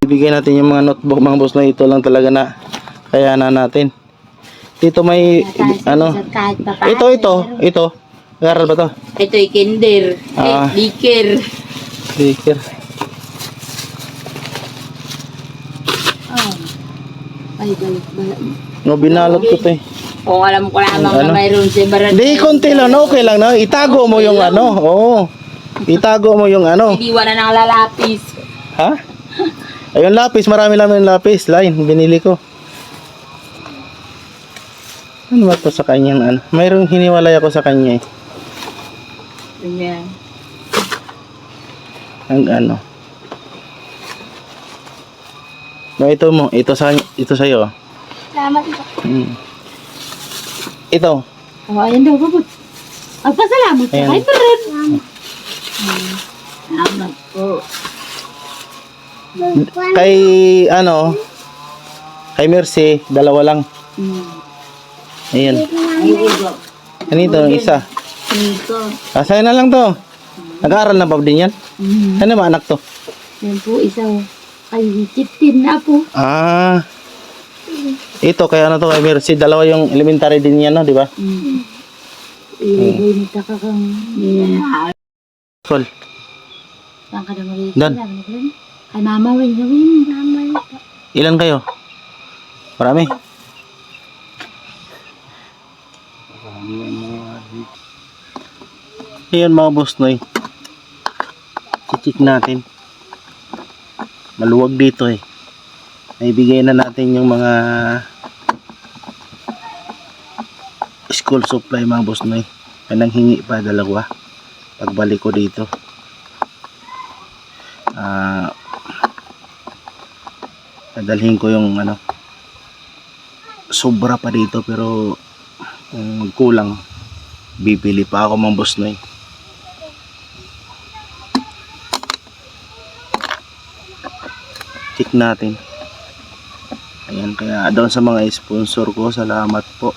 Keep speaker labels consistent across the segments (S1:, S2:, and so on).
S1: Ibigay natin yung mga notebook mga boss na ito lang talaga na kaya na natin. Dito may ano. Ito. Aral ba to?
S2: Ito ay kinder. Diker.
S1: Diker.
S2: Ay, balik.
S1: No, binalot ko to eh.
S2: Kung alam ko lamang na mayroon si Barat.
S1: Di, konti lang, no? Okay lang, no? Itago mo yung ano. Oo. Itago mo yung ano.
S2: Idiwan na ng lalapis.
S1: Ha? Ayun, lapis. Marami lang yung lapis. Line, binili ko. Ano ba to sa kanyang ano? Mayroong hiniwalay ako sa kanya eh.
S2: Ganyan.
S1: Ang ano. No, ito mo. Ito sa'yo.
S2: Salamat po.
S1: Ito.
S2: Oh, ayan daw, babot. Agpasalamat ka kay Barat. Salamat po.
S1: Kay ano, kay Mercy, dalawa lang. Ayan. Anito, isa.
S2: Ito.
S1: Sa'yo na lang to. Nag-aaral na ba din yan? Ano ba anak to?
S2: Yan po, isa. Ay, 15 na po.
S1: Ito, kaya ano to kay Mercy, dalawa yung elementary din yan, no? Di ba?
S2: Nita ka kang...
S1: Sol.
S2: Saan ka na mag-iisa?
S1: Dan.
S2: Ay, mama, win.
S1: Ilan kayo? Marami? Ayan mga boss noy. Chichik natin. Maluwag dito eh. Naibigay na natin yung mga school supply mga boss noy. May nanghingi pa dalawa. Pagbalik ko dito. Dadalhin ko yung ano. Sobra pa dito pero kung kulang bibili pa ako mga boss noy. Check natin. Ayan, kaya doon sa mga sponsor ko, salamat po.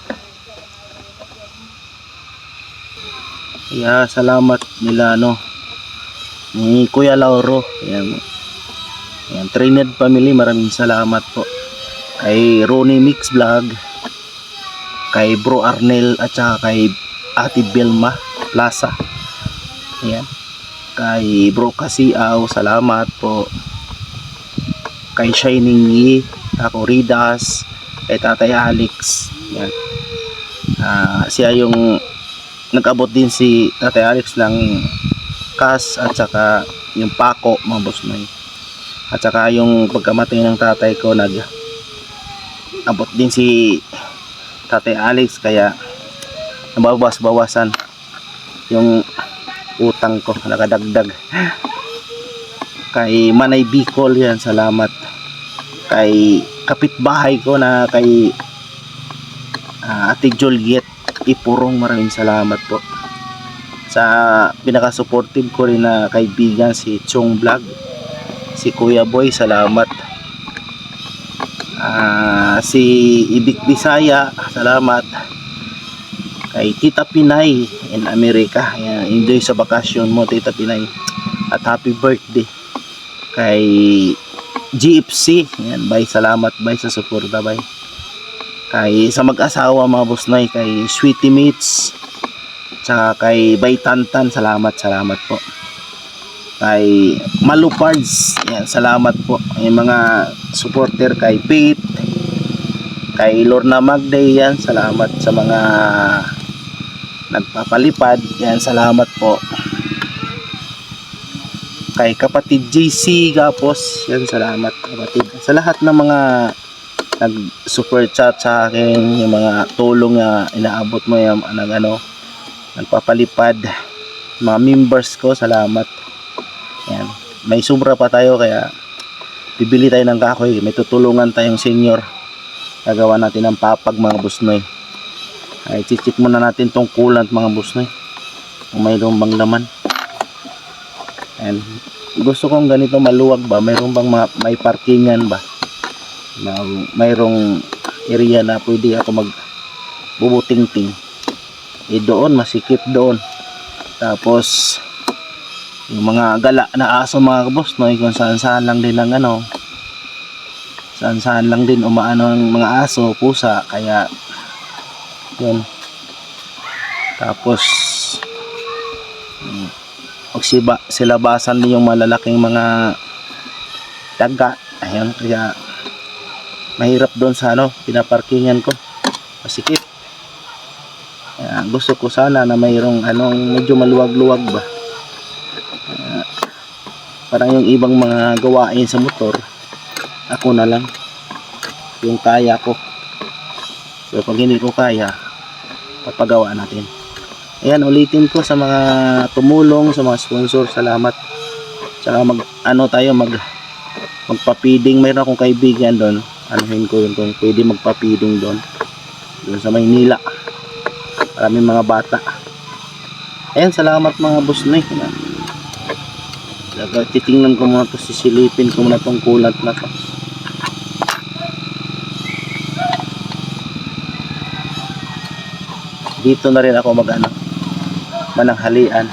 S1: Kaya salamat nila no, ni Kuya Lauro. Ayan. Ayan, Trinidad family, maraming salamat po. Kay Ronnie Mix Vlog, kay Bro Arnel at saka kay Ate Belma Plaza. Ayan. Kay Bro Kasiaw, salamat po. Kay Shining Yi, ako Ridas, kay Tatay Alex. Yan. Siya yung nag-abot din si Tatay Alex ng cash at saka yung pako mga boss noy. At saka yung pagkamatay ng tatay ko nag-abot din si Tatay Alex kaya nabawas-bawasan yung utang ko, nakadagdag. Kay Manay Bicol yan, salamat. Kay kapitbahay ko na kay Ate Juliet Ipurong, maraming salamat po. Sa pinaka-supportive ko rin na kaibigan si Chong Vlog, si Kuya Boy, salamat. Si Ibik Bisaya, salamat. Kay Tita Pinay in America, yan, enjoy sa bakasyon mo Tita Pinay. At happy birthday kay GFC, yan, bye, salamat bye sa suporta bye. Kay sa mag-asawa mga boss noy, kay Sweetie Mates, tsaka kay Bay Tantan, salamat po. Kay Malupards, yan, salamat po. Yung mga supporter kay Pete, kay Lorna Magday, yan, salamat sa mga nagpapalipad, yan, salamat po. Kay kapatid JC Gapos, yan, salamat kapatid sa lahat ng mga nag super chat sa akin, yung mga tulong na inaabot mo, yung nagpapalipad, mga members ko, salamat. Yan, may sobra pa tayo kaya bibili tayo ng kahoy, may tutulungan tayong senior, gagawa natin ng papag mga busnoy. Ay chichik muna natin tong coolant mga busnoy kung mayroong bang laman. And gusto kong ganito maluwag ba, mayroon bang may parkingan ba na mayroong area na pwede ako mag bubuting-ting. Doon masikip doon, tapos yung mga gala na aso mga boss no, kung saan saan lang din ang Saan-saan lang din umaano ang mga aso, pusa, kaya yun. Tapos silabasan din yung malalaking mga daga. Ayun, kaya mahirap doon sa pinaparkingan ko. Masikip. Kaya gusto ko sana na mayroong medyo maluwag-luwag ba. Parang yung ibang mga gawain sa motor, ako na lang yung kaya ko. So pag hindi ko kaya, papagawa natin. Ayan, ulitin ko sa mga tumulong, sa mga sponsor, salamat. Tsaka magpa-feeding. Mayroon akong kaibigan doon, anuhin ko yun kung pwede magpa-feeding doon sa Maynila. Maraming mga bata. Ayan, salamat mga boss na titingnan ko muna to, sisilipin ko muna tong kulat na to. Dito na rin ako mananghalian.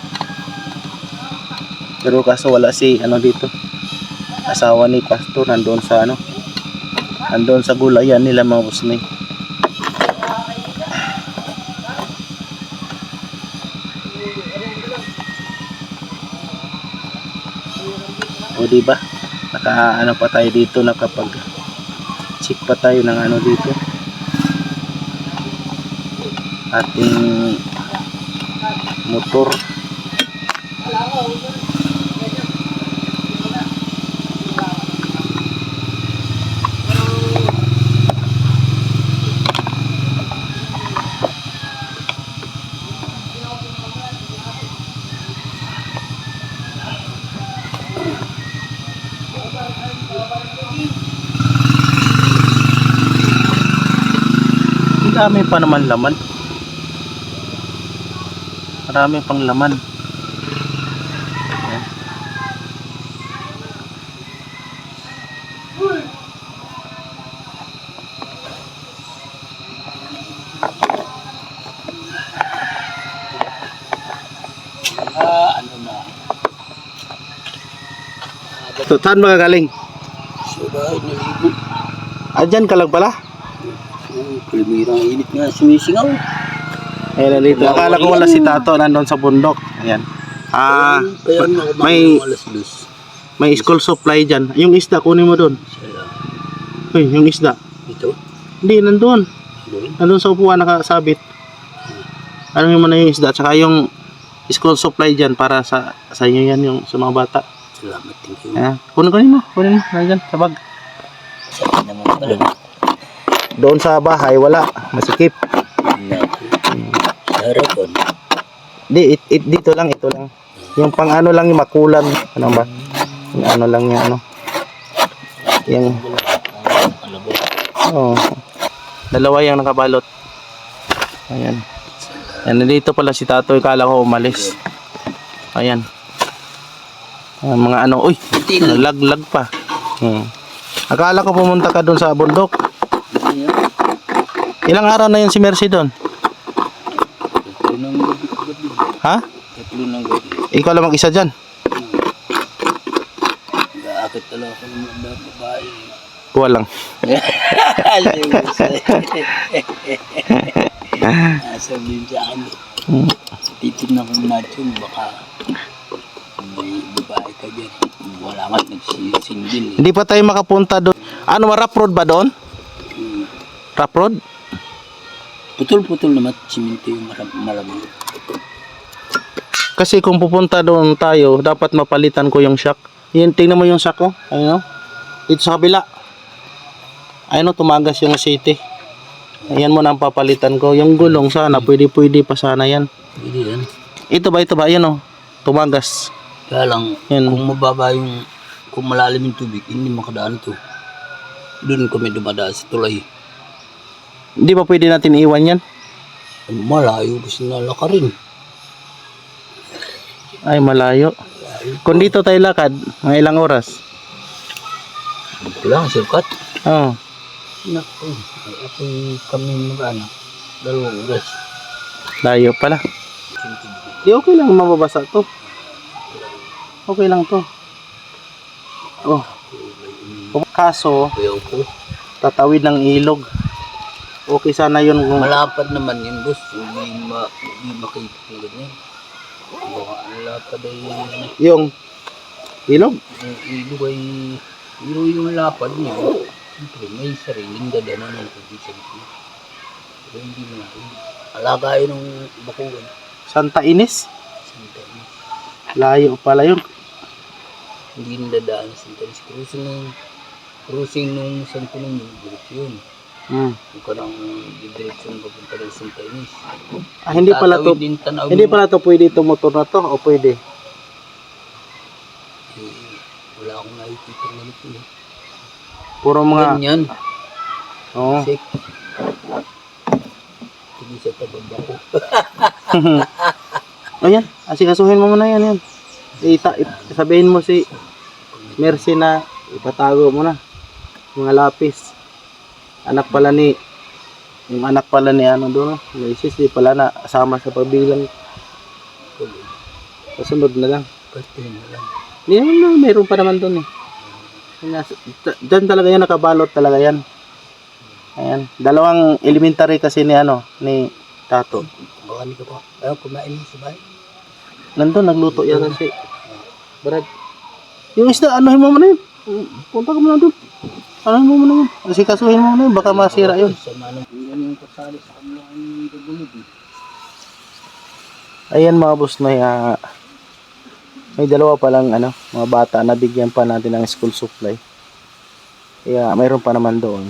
S1: Pero kaso wala si dito, asawa ni pastor, nandoon sa gulayan nila mga boss na. O diba, pa tayo dito, nakapag check pa tayo ng dito ating motor. Dami pa naman laman. Marami pang laman. Ayan. Saan mga galing? Dyan ka lang pala?
S3: Primirang init nga sumisingaw.
S1: Ayan, dito. Akala ko wala si Tato, nandun sa bundok. Ayan. May school supply dyan. Yung isda, kunin mo doon. Uy, yung isda.
S3: Ito?
S1: Hindi, nandun. Nandun sa upuan nakasabit. Ano mo na yung isda. Tsaka yung school supply dyan para sa inyo yan, yung sa mga bata.
S3: Salamat, thank you.
S1: Ayan. Kunin mo. Nandyan, sa bag.
S3: Sakit naman pala.
S1: Doon sa bahay, wala. Masikip.
S3: Sa harapan.
S1: Dito lang, ito lang. Yung pang lang, yung makulan. Ano ba? Yung lang yung Yung, dalawa yung nakabalot. Ayan. Ayan, nandito pala si Tato. Kala ko umalis. Ayan. Mga uy, nalaglag pa. Akala ko pumunta ka doon sa bundok. Ilang araw na yun si Mercy doon? Ha? Ikaw lang mag-isa dyan?
S3: Nag-aakit talaga ako ng mga babae.
S1: Kuha lang.
S3: Sabihin sa akin, titignan ko na yun, baka may babae ka dyan. Wala nga, nagsisingil.
S1: Hindi pa tayo makapunta doon. Rough road ba doon? Rough road?
S3: Putol-putol naman, siminto yung malamang.
S1: Kasi kung pupunta doon tayo, dapat mapalitan ko yung shock. Yan, tingnan mo yung shock ko. Ayun, dito sa kabila. Ayun, tumagas yung city. Ayan mo na ang papalitan ko. Yung gulong sana, pwede pa sana yan.
S3: Pwede yan.
S1: Ito ba, ayun tumagas.
S3: Kaya lang,
S1: yan.
S3: Kung malalim yung tubig, hindi makadaan to. Doon kami dumadaan sa tulay.
S1: Hindi ba pwede natin iwan yan?
S3: Malayo kasi nalaka rin.
S1: Ay, malayo. Kung dito tayo lakad, mga ilang oras?
S3: Ito lang, sirkat.
S1: Oo.
S3: Naku, kami mag-anak. 2 oras.
S1: Layo pala. Di okay lang mababasa to. Okay lang to. Kaso,
S3: Ayaw ko.
S1: tatawid ng ilog. Okay sana yun kung
S3: Malapad naman yun, boss. Hindi makita ng ganyan. Baka ang lapad ay...
S1: yung ilog.
S3: Yung ilog ay... Yung lapad niya. Siyempre, may sariling dadanan ng probinsya. Pero hindi mo natin. Alaga yun ng bakugan.
S1: Santa Ines.
S3: Santa Ines.
S1: Layo pala yun.
S3: Hindi na dadaan sa Santa Ines. Cruising nung Santo Niño, direksyon. Kung ka nang direksyon papunta ng Santa Ines.
S1: Hindi pala to.
S3: Tatawid din Tanaw
S1: Hindi
S3: mo.
S1: pala to pwede itong motor na to o pwede.
S3: Wala akong nakikita ng ganito eh.
S1: Puro mga
S3: Ganyan.
S1: oh.
S3: Sek. Hindi sa tababa ko.
S1: Ayan, asikasuhin mo muna yan. Sabihin mo si Mercy na ipatago mo na mga lapis. Yung anak pala ni ano doon, Macy's, di pala na asama sa pagbilang. Kasunod na lang.
S3: Pati na lang.
S1: Hindi naman na, mayroon pa naman doon eh. Diyan talaga yan, nakabalot talaga yan. Ayan, dalawang elementary kasi ni Tato.
S3: Baka ka pa. Ayaw, kumain mo sa bahay.
S1: Nandun, nagluto yata si Brad. Yung isda, anuhin mo muna yun. Punta ka muna doon. Anuhin mo muna yun. Kasi kasuhin mo muna yun, baka masira yun.
S3: Sama nang yung kasali sa kanila ang gagulog eh.
S1: Ayan mga boss na may dalawa pa lang mga bata na bigyan pa natin ng school supply. Kaya mayroon pa naman doon.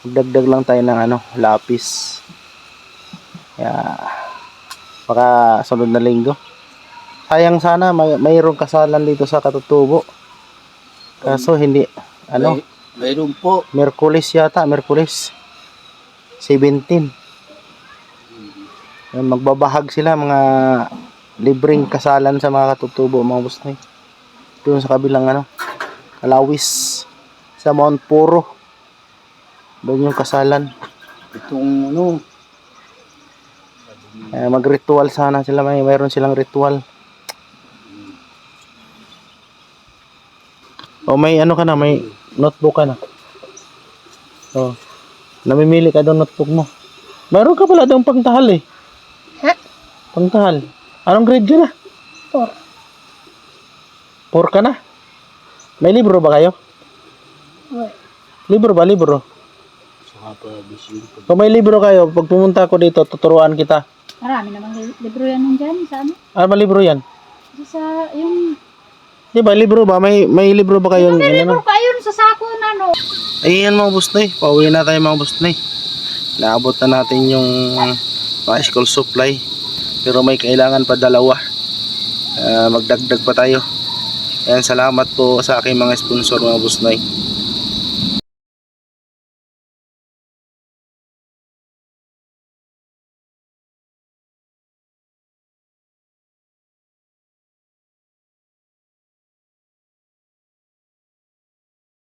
S1: Magdagdag lang tayo ng lapis. Kaya baka sunod na linggo. Sayang sana mayroong kasalan dito sa Katutubo. Kaso hindi
S3: Mayroon po.
S1: Merkulis yata, Merkulis 17. Ayan, magbabahag sila mga libreng kasalan sa mga Katutubo mga boss na. Doon sa kabilang Kalawis sa Mount Puro. Doon yung kasalan.
S3: Itong
S1: Mag-ritual sana sila, mayroon silang ritual. O may ka na, may notebook ka na. O, namimili ka doon notebook mo. Mayroon ka pala doon pangtahal eh.
S2: Ha?
S1: Pangtahal. Anong grade ka na? 4 ka na? May libro ba kayo?
S2: Uy.
S1: Libro ba? Libro?
S3: saka pa bisyo.
S1: Kung may libro kayo, pag pumunta ko dito, tuturuan kita.
S2: Marami namang libro yan nandyan sa ano?
S1: Ano ba libro yan?
S2: Sa yung...
S1: Di ba, libro ba? May libro ba kayong
S2: May libro pa yun sa sako na no.
S1: Ayan mga busnoy, pauwi na tayo mga busnoy. Naabot na natin yung mga school supply. Pero may kailangan pa dalawa. Magdagdag pa tayo. Ayan, salamat po sa aking mga sponsor mga busnoy.